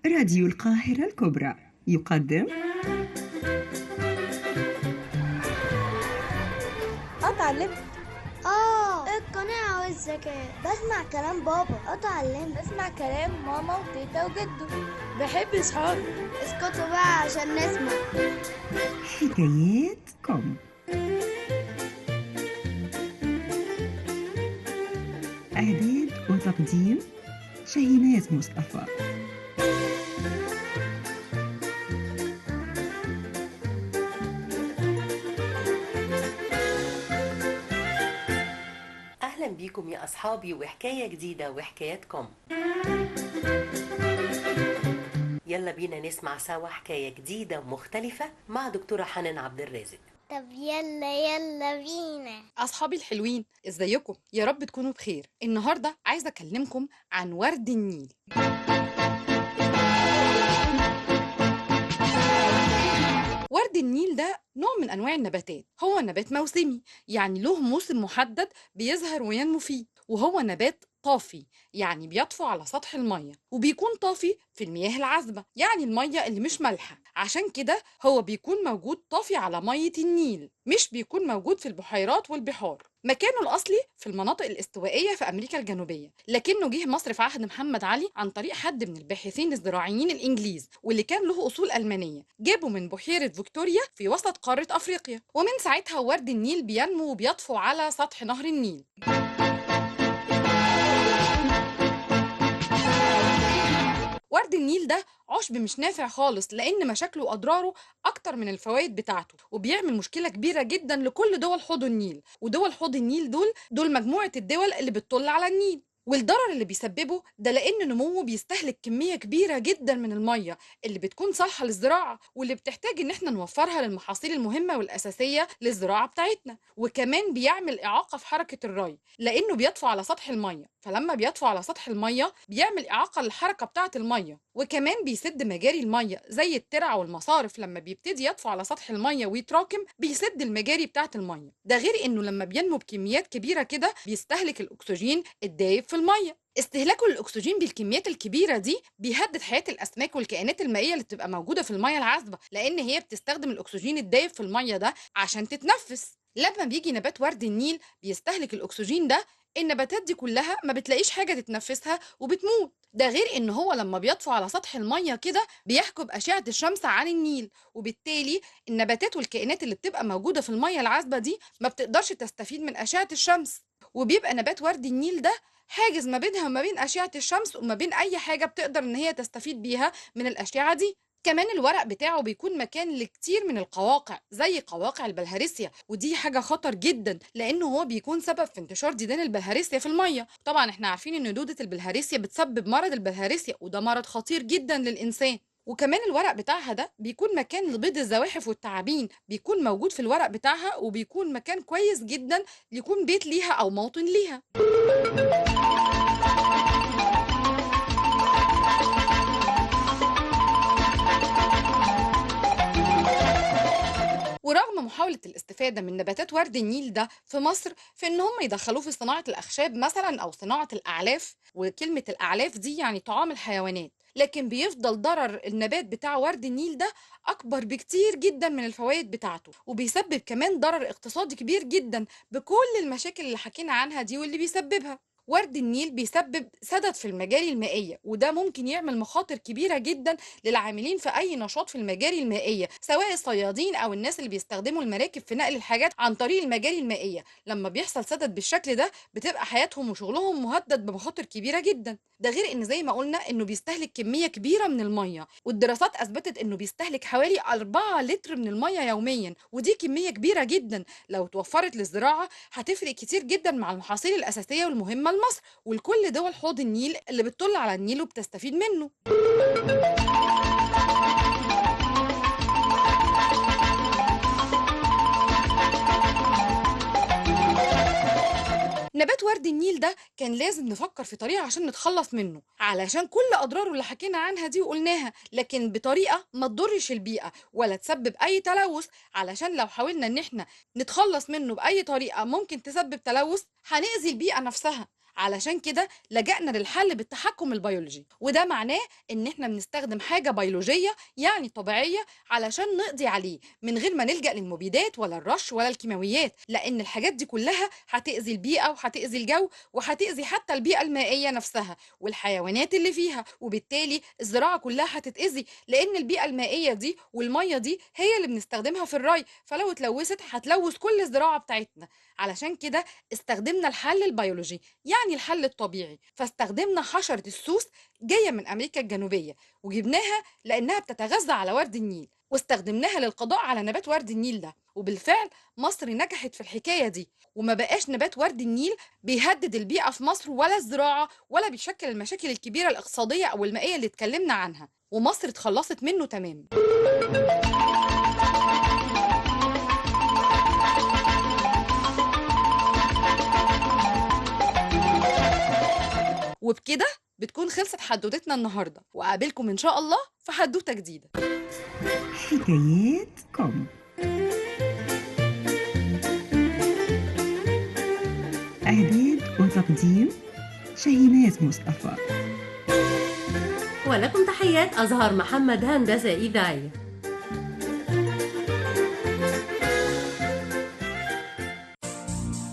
راديو القاهرة الكبرى يقدم اتعلمت. القناعة والذكاء. بسمع كلام بابا اتعلمت. بسمع كلام ماما وتيتا وجدو. بحب صحابي. اسكتوا بقى عشان نسمع. حكايات كوم. إعداد وتقديم شاهيناز مصطفى. أهلا بيكم يا أصحابي وحكاية جديدة وحكاياتكم. يلا بينا نسمع سوا حكاية جديدة ومختلفة مع دكتورة حنان عبد الرازق. طب يلا بينا. أصحابي الحلوين، إزيكم؟ يا رب تكونوا بخير. النهاردة عايزة أكلمكم عن ورد النيل. ورد النيل ده نوع من أنواع النباتات. هو نبات موسمي، يعني له موسم محدد بيظهر وينمو فيه، وهو نبات طافي، يعني بيطفو على سطح المية، وبيكون طافي في المياه العذبة، يعني المية اللي مش مالحة. عشان كده هو بيكون موجود طافي على مية النيل، مش بيكون موجود في البحيرات والبحار. مكانه الأصلي في المناطق الاستوائية في أمريكا الجنوبية، لكنه جه مصر في عهد محمد علي عن طريق حد من الباحثين الزراعيين الإنجليز، واللي كان له أصول ألمانية، جابه من بحيرة فيكتوريا في وسط قارة أفريقيا. ومن ساعتها ورد النيل بينمو وبيطفو على سطح نهر النيل. ورد النيل ده عشب مش نافع خالص، لأن مشاكله وأضراره أكتر من الفوائد بتاعته، وبيعمل مشكلة كبيرة جدا لكل دول حوض النيل. ودول حوض النيل دول مجموعة الدول اللي بتطل على النيل. والضرر اللي بيسببه ده لأن نموه بيستهلك كمية كبيرة جدا من المية اللي بتكون صالحة للزراعة، واللي بتحتاج إن احنا نوفرها للمحاصيل المهمة والأساسية للزراعة بتاعتنا. وكمان بيعمل إعاقة في حركة الري، لأنه بيطفو على سطح المية، فلما بيطفو على سطح المية بيعمل إعاقة للحركة بتاعة المية. وكمان بيسد مجاري المية زي الترع والمصارف، لما بيبتدي يطفو على سطح المية ويتراكم بيسد المجاري بتاعة المية. ده غير إنه لما بينمو بكميات كبيرة كده بيستهلك الأكسجين الدايب في المية. استهلاكه للأكسجين بالكميات الكبيرة دي بيهدد حياة الأسماك والكائنات المائية اللي بتبقى موجودة في المية العذبة، لأن هي بتستخدم الأكسجين الدايب في المية ده عشان تتنفس. لما بيجي نبات ورد النيل بيستهلك الأكسجين ده، النباتات دي كلها ما بتلاقيش حاجة تتنفسها وبتموت. ده غير ان هو لما بيطفو على سطح المية كده بيحجب أشعة الشمس عن النيل، وبالتالي النباتات والكائنات اللي بتبقى موجودة في المية العذبة دي ما بتقدرش تستفيد من أشعة الشمس. وبيبقى نبات ورد النيل ده حاجز ما بينها وما بين أشعة الشمس وما بين أي حاجة بتقدر إن هي تستفيد بيها من الأشعة دي. كمان الورق بتاعه بيكون مكان لكتير من القواقع زي قواقع البلهارسيا، ودي حاجة خطر جدا لأنه هو بيكون سبب في انتشار ديدان البلهارسيا في المية. طبعا احنا عارفين ان دودة البلهارسيا بتسبب مرض البلهارسيا، وده مرض خطير جدا للإنسان. وكمان الورق بتاعها ده بيكون مكان لبيض الزواحف والتعابين، بيكون موجود في الورق بتاعها، وبيكون مكان كويس جدا يكون بيت ليها أو موطن ليها. ورغم محاولة الاستفادة من نباتات ورد النيل ده في مصر في إن هم يدخلوه في صناعة الأخشاب مثلا أو صناعة الأعلاف، وكلمة الأعلاف دي يعني طعام الحيوانات، لكن بيفضل ضرر النبات بتاع ورد النيل ده أكبر بكتير جدا من الفوائد بتاعته، وبيسبب كمان ضرر اقتصادي كبير جدا بكل المشاكل اللي حكينا عنها دي واللي بيسببها. ورد النيل بيسبب سدد في المجاري المائية، وده ممكن يعمل مخاطر كبيرة جدا للعاملين في أي نشاط في المجاري المائية، سواء الصيادين أو الناس اللي بيستخدموا المراكب في نقل الحاجات عن طريق المجاري المائية. لما بيحصل سدد بالشكل ده بتبقى حياتهم وشغلهم مهدد بمخاطر كبيرة جدا. ده غير إن زي ما قلنا إنه بيستهلك كمية كبيرة من المية، والدراسات أثبتت إنه بيستهلك حوالي 4 لتر من المية يوميا، ودي كمية كبيرة جدا لو توفرت للزراعة هتفرق كتير جدا مع المحاصيل الأساسية والمهمة لمصر ولكل دول حوض النيل اللي بتطل على النيل وبتستفيد منه. نبات ورد النيل ده كان لازم نفكر في طريقة عشان نتخلص منه، علشان كل أضراره اللي حكينا عنها دي وقلناها، لكن بطريقة ما تضرش البيئة ولا تسبب أي تلوث، علشان لو حاولنا إن احنا نتخلص منه بأي طريقة ممكن تسبب تلوث هنأذي البيئة نفسها. علشان كده لجأنا للحل بالتحكم البيولوجي، وده معناه ان احنا بنستخدم حاجة بيولوجية يعني طبيعية علشان نقضي عليه من غير ما نلجأ للمبيدات ولا الرش ولا الكيماويات، لان الحاجات دي كلها هتأذي البيئة وهتأذي الجو وهتأذي حتى البيئة المائية نفسها والحيوانات اللي فيها، وبالتالي الزراعة كلها هتتأذي لان البيئة المائية دي والمية دي هي اللي بنستخدمها في الري، فلو اتلوثت هتلوث كل الزراعة بتاعتنا. علشان كده استخدمنا الحل البيولوجي يعني الحل الطبيعي، فاستخدمنا حشرة السوس جاية من أمريكا الجنوبية وجبناها لأنها بتتغذى على ورد النيل، واستخدمناها للقضاء على نبات ورد النيل ده، وبالفعل مصر نجحت في الحكاية دي وما بقاش نبات ورد النيل بيهدد البيئة في مصر ولا الزراعة ولا بيشكل المشاكل الكبيرة الاقتصادية أو المائية اللي اتكلمنا عنها، ومصر اتخلصت منه تمام. وبكده بتكون خلصت حدوتتنا النهاردة، وأقابلكم إن شاء الله في حدوتة جديدة. حكايات كوم. إعداد وتقديم شاهيناز مصطفى. ولكم تحيات أزهار محمد، هندسة إذاعية.